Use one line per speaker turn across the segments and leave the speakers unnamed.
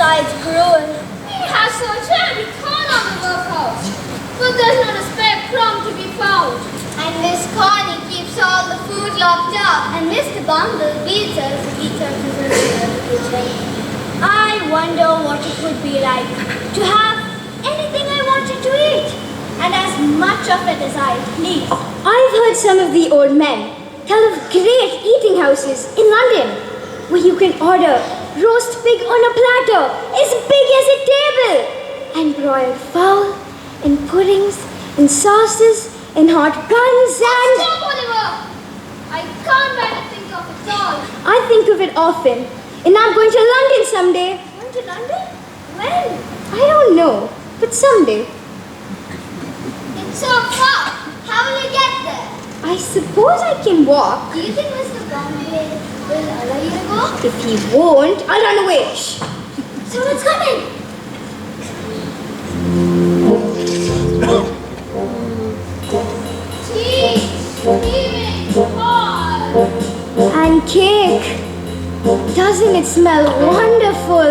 besides gruel.
He has so charity corn on the workhouse, but there's not a spare crumb to be found.
And Miss Connie keeps all the food locked up. And Mr. Bumble beats us to eat our kitchen. I wonder what it would be like to have anything I wanted to eat, and as much of it as I please. I've heard some of the old men tell of great eating houses in London where you can order roast pig on a platter as big as a table, and broiled fowl, and puddings, and sauces, and hot buns, and...
Stop, Oliver! I can't bear to think of it all.
I think of it often, and I'm going to London someday. Going to London? When? I don't know, but someday.
It's so far. How will you get there?
I suppose I can walk.
Do you think Mr. Bombay will allow you to go?
If he won't, I'll run away. Shh.
Someone's coming. Tea, steaming hot.
And cake. Doesn't it smell wonderful?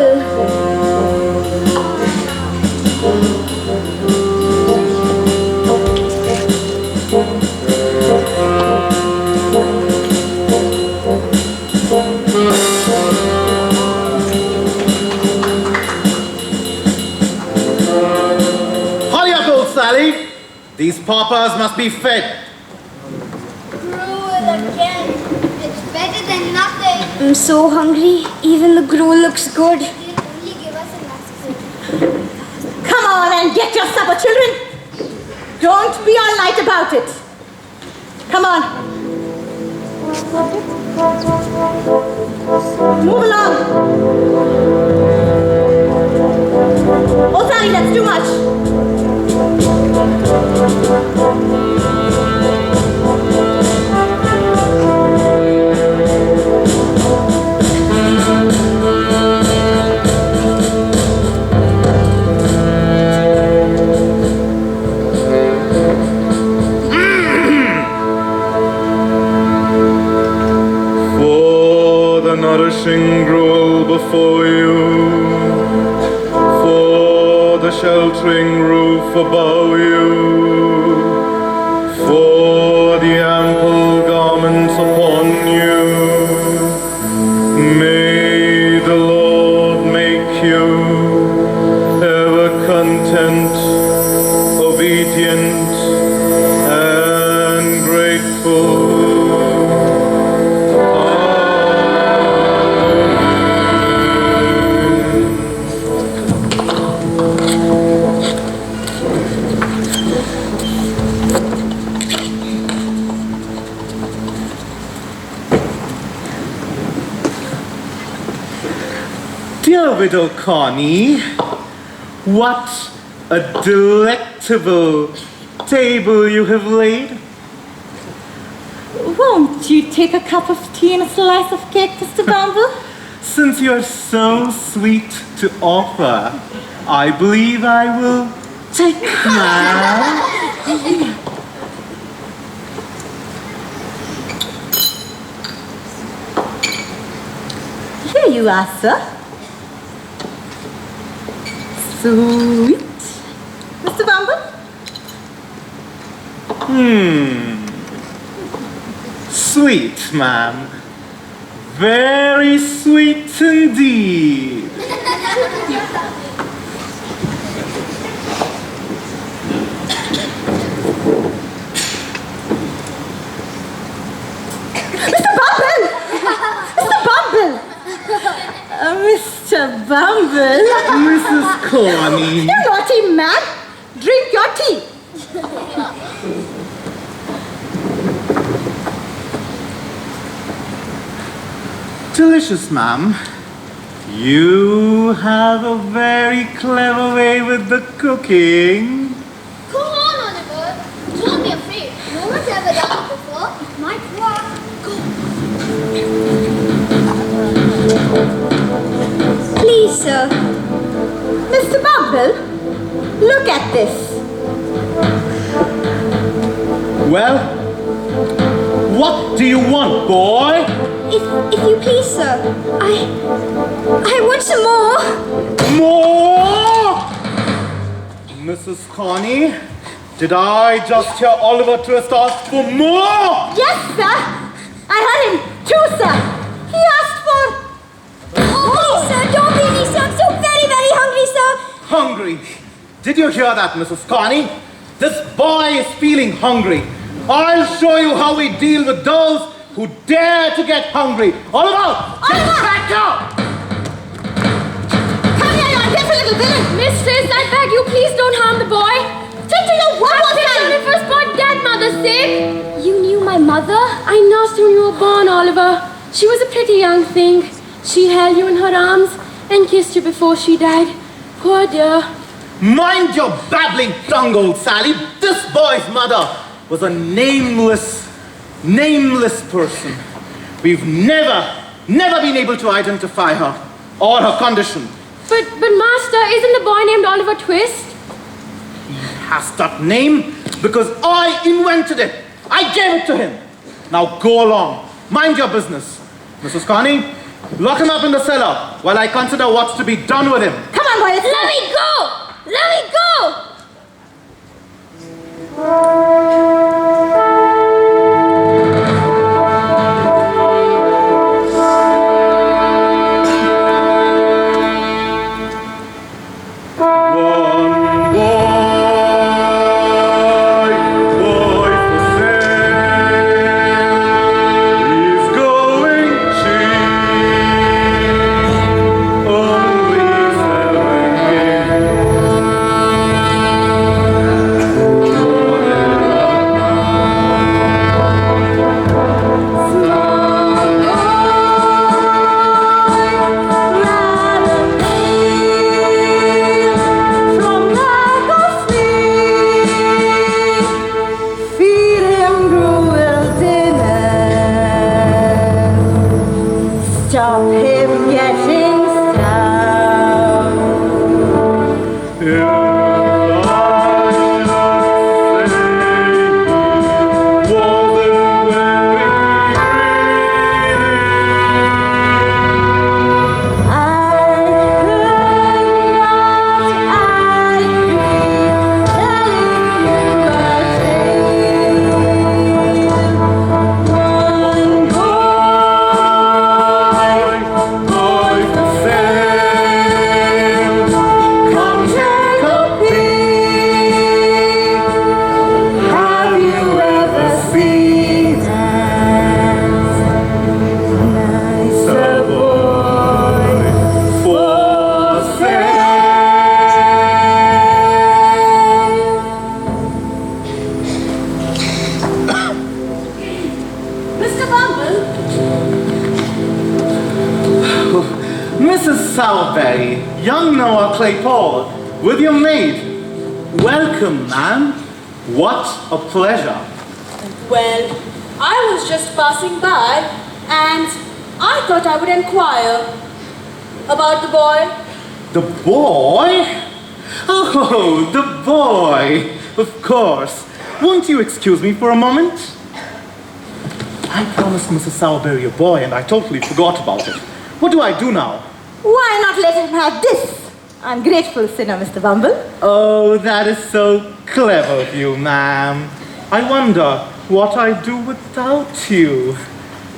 Hurry up, old Sally. These paupers must be fed.
Gruel again.
It's better than nothing.
I'm so hungry. Even the gruel looks good.
They'll only give us a nasty.
Come on and get your supper, children. Don't be all night about it. Come on. Move along. Oh, Sally, that's too much.
Nourishing gruel before you, for the sheltering roof above you, for the ample garments upon you. May the Lord make you ever content, obedient, and grateful.
Dear Widow Connie, what a delectable table you have laid.
Won't you take a cup of tea and a slice of cake, Mr. Bumble?
Since you're so sweet to offer, I believe I will take now.
Here you are, sir. Sweet. Mr. Bumble?
Sweet, ma'am. Very sweet indeed.
Mr. Bumble.
Mrs. Connie.
You naughty man. Drink your tea.
Delicious, ma'am. You have a very clever way with the cooking.
Go on, Oliver. Don't be afraid. No one's ever done it before. It might work.
Please, sir.
Mr. Bumble, look at this.
Well, what do you want, boy?
If you please, sir. I want some more.
More! Mrs. Connie, did I just hear Oliver Twist ask for more?
Yes, sir. I heard him too, sir. He asked for...
Oh, sir, don't beat me, sir. I'm so very, very hungry, sir.
Hungry. Did you hear that, Mrs. Connie? This boy is feeling hungry. I'll show you how we deal with those who dare to get hungry. Oliver! Get back up!
Come here, you ungrateful little villain.
Mistress, I beg you, please don't harm the boy.
Did you know what was that?
Only for sport dead, mother's sake.
You knew my mother?
I nursed you when you were born, Oliver. She was a pretty young thing. She held you in her arms and kissed you before she died. Poor dear.
Mind your babbling tongue, old Sally. This boy's mother was a nameless person. We've never been able to identify her or her condition.
But Master, isn't the boy named Oliver Twist?
He has that name because I invented it. I gave it to him. Now go along. Mind your business. Mrs. Connie, lock him up in the cellar while I consider what's to be done with him.
Come on, boy.
Let me go! Let me go!
Stop him getting stout.
Mrs. Sowerberry, young Noah Claypole, with your maid. Welcome, ma'am. What a pleasure.
Well, I was just passing by and I thought I would inquire about the boy.
The boy? Oh, the boy. Of course. Won't you excuse me for a moment? I promised Mrs. Sowerberry a boy and I totally forgot about it. What do I do now?
Why not let him have this? I'm grateful sinner, Mr. Bumble.
Oh, that is so clever of you, ma'am. I wonder what I'd do without you.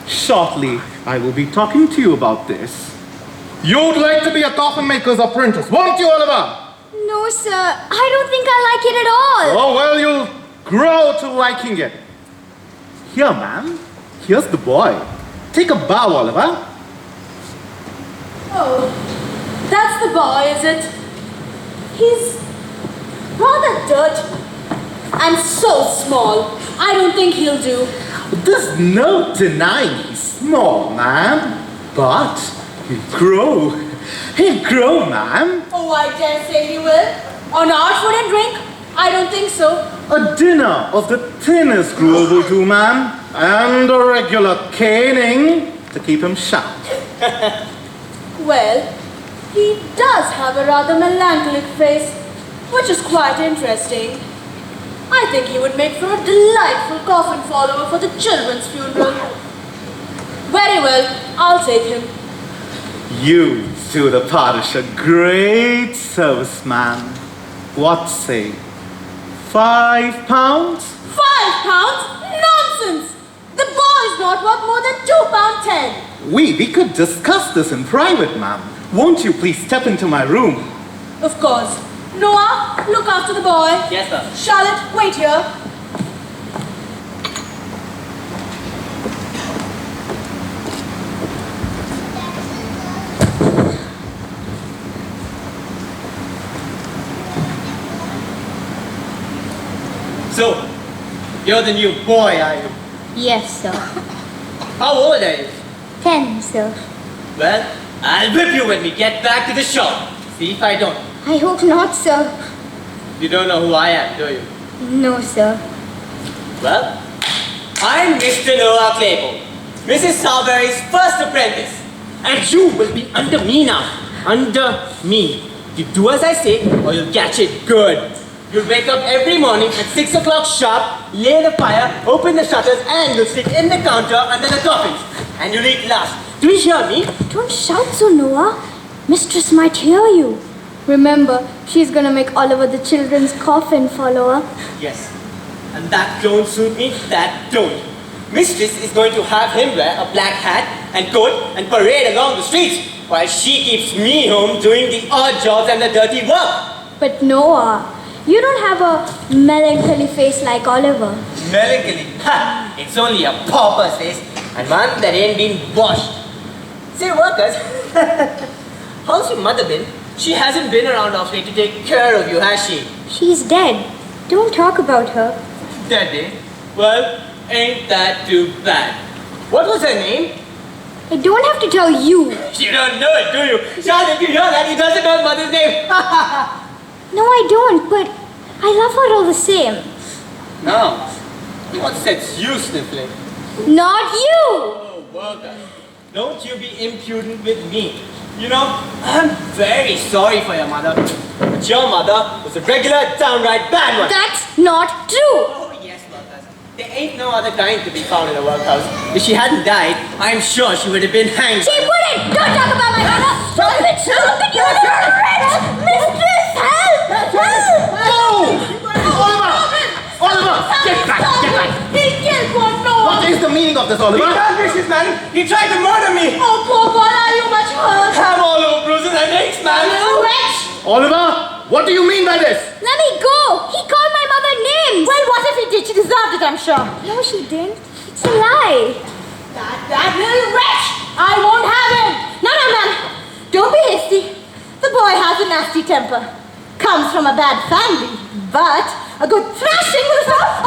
Shortly, I will be talking to you about this. You'd like to be a coffin maker's apprentice, won't you, Oliver?
No, sir. I don't think I like it at all.
Oh, well, you'll grow to liking it. Here, ma'am. Here's the boy. Take a bow, Oliver.
Oh, that's the boy, is it? He's rather dirty and so small. I don't think he'll do.
There's no denying he's small, ma'am. But he'll grow. He'll grow, ma'am.
Oh, I dare say he will. On our food and drink? I don't think so.
A dinner of the thinnest gruel will do, ma'am. And a regular caning to keep him sharp.
Well, he does have a rather melancholic face, which is quite interesting. I think he would make for a delightful coffin follower for the children's funeral. Very well, I'll take him.
You do the parish a great service, ma'am. What say? £5?
£5? Nonsense! The boy is not worth more than £2.10.
We could discuss this in private, ma'am. Won't you please step into my room?
Of course. Noah, look after the boy.
Yes, sir.
Charlotte, wait here.
So, you're the new boy, are you?
Yes, sir.
How old are you?
10, sir.
Well, I'll whip you when we get back to the shop. See if I don't.
I hope not, sir.
You don't know who I am, do you?
No, sir.
Well, I'm Mr. Noah Claypool, Mrs. Sawberry's first apprentice. And you will be under me now. Under me. You do as I say, or you'll catch it good. You'll wake up every morning at 6 o'clock sharp, lay the fire, open the shutters, and you'll sit in the counter under the coffins. And you'll eat last. Do you hear me?
Don't shout so, Noah. Mistress might hear you. Remember, she's gonna make Oliver the children's coffin follower.
Yes. And that don't suit me, that don't. Mistress is going to have him wear a black hat and coat and parade along the streets, while she keeps me home doing the odd jobs and the dirty work.
But Noah, you don't have a melancholy face like Oliver.
Melancholy. Ha! It's only a pauper's face, and one that ain't been washed. Say, workers, how's your mother been? She hasn't been around of late to take care of you, has she?
She's dead. Don't talk about her.
Dead, eh? Well, ain't that too bad. What was her name?
I don't have to tell you.
You don't know it, do you? Charlotte, you hear that? He doesn't know his mother's name.
No, I don't, but I love her all the same.
No. What sense you sniffling?
Not you!
Oh, worker. Don't you be impudent with me. You know, I'm very sorry for your mother. But your mother was a regular, downright bad one.
That's not true!
Oh, yes, workers. There ain't no other kind to be found in a workhouse. If she hadn't died, I'm sure she would have been hanged.
She wouldn't! Don't talk about my mother! Stop it! Stop it! You're a wretch! Mistress, help! Help!
No! Oliver! Get back! Get back!
He killed poor Noah.
What is the meaning of this,
He
Oliver?
can't miss his man. He tried to murder me.
Oh, poor boy, are you much hurt?
I'm all over bruises and aches, man.
You wretch!
Oliver, what do you mean by this?
Let me go! He called my mother names!
Well, what if he did? She deserved it, I'm sure.
No, she didn't. It's a lie.
That little wretch! I won't have him!
No, ma'am. Don't be hasty. The boy has a nasty temper. Comes from a bad family, but a good thrashing will stop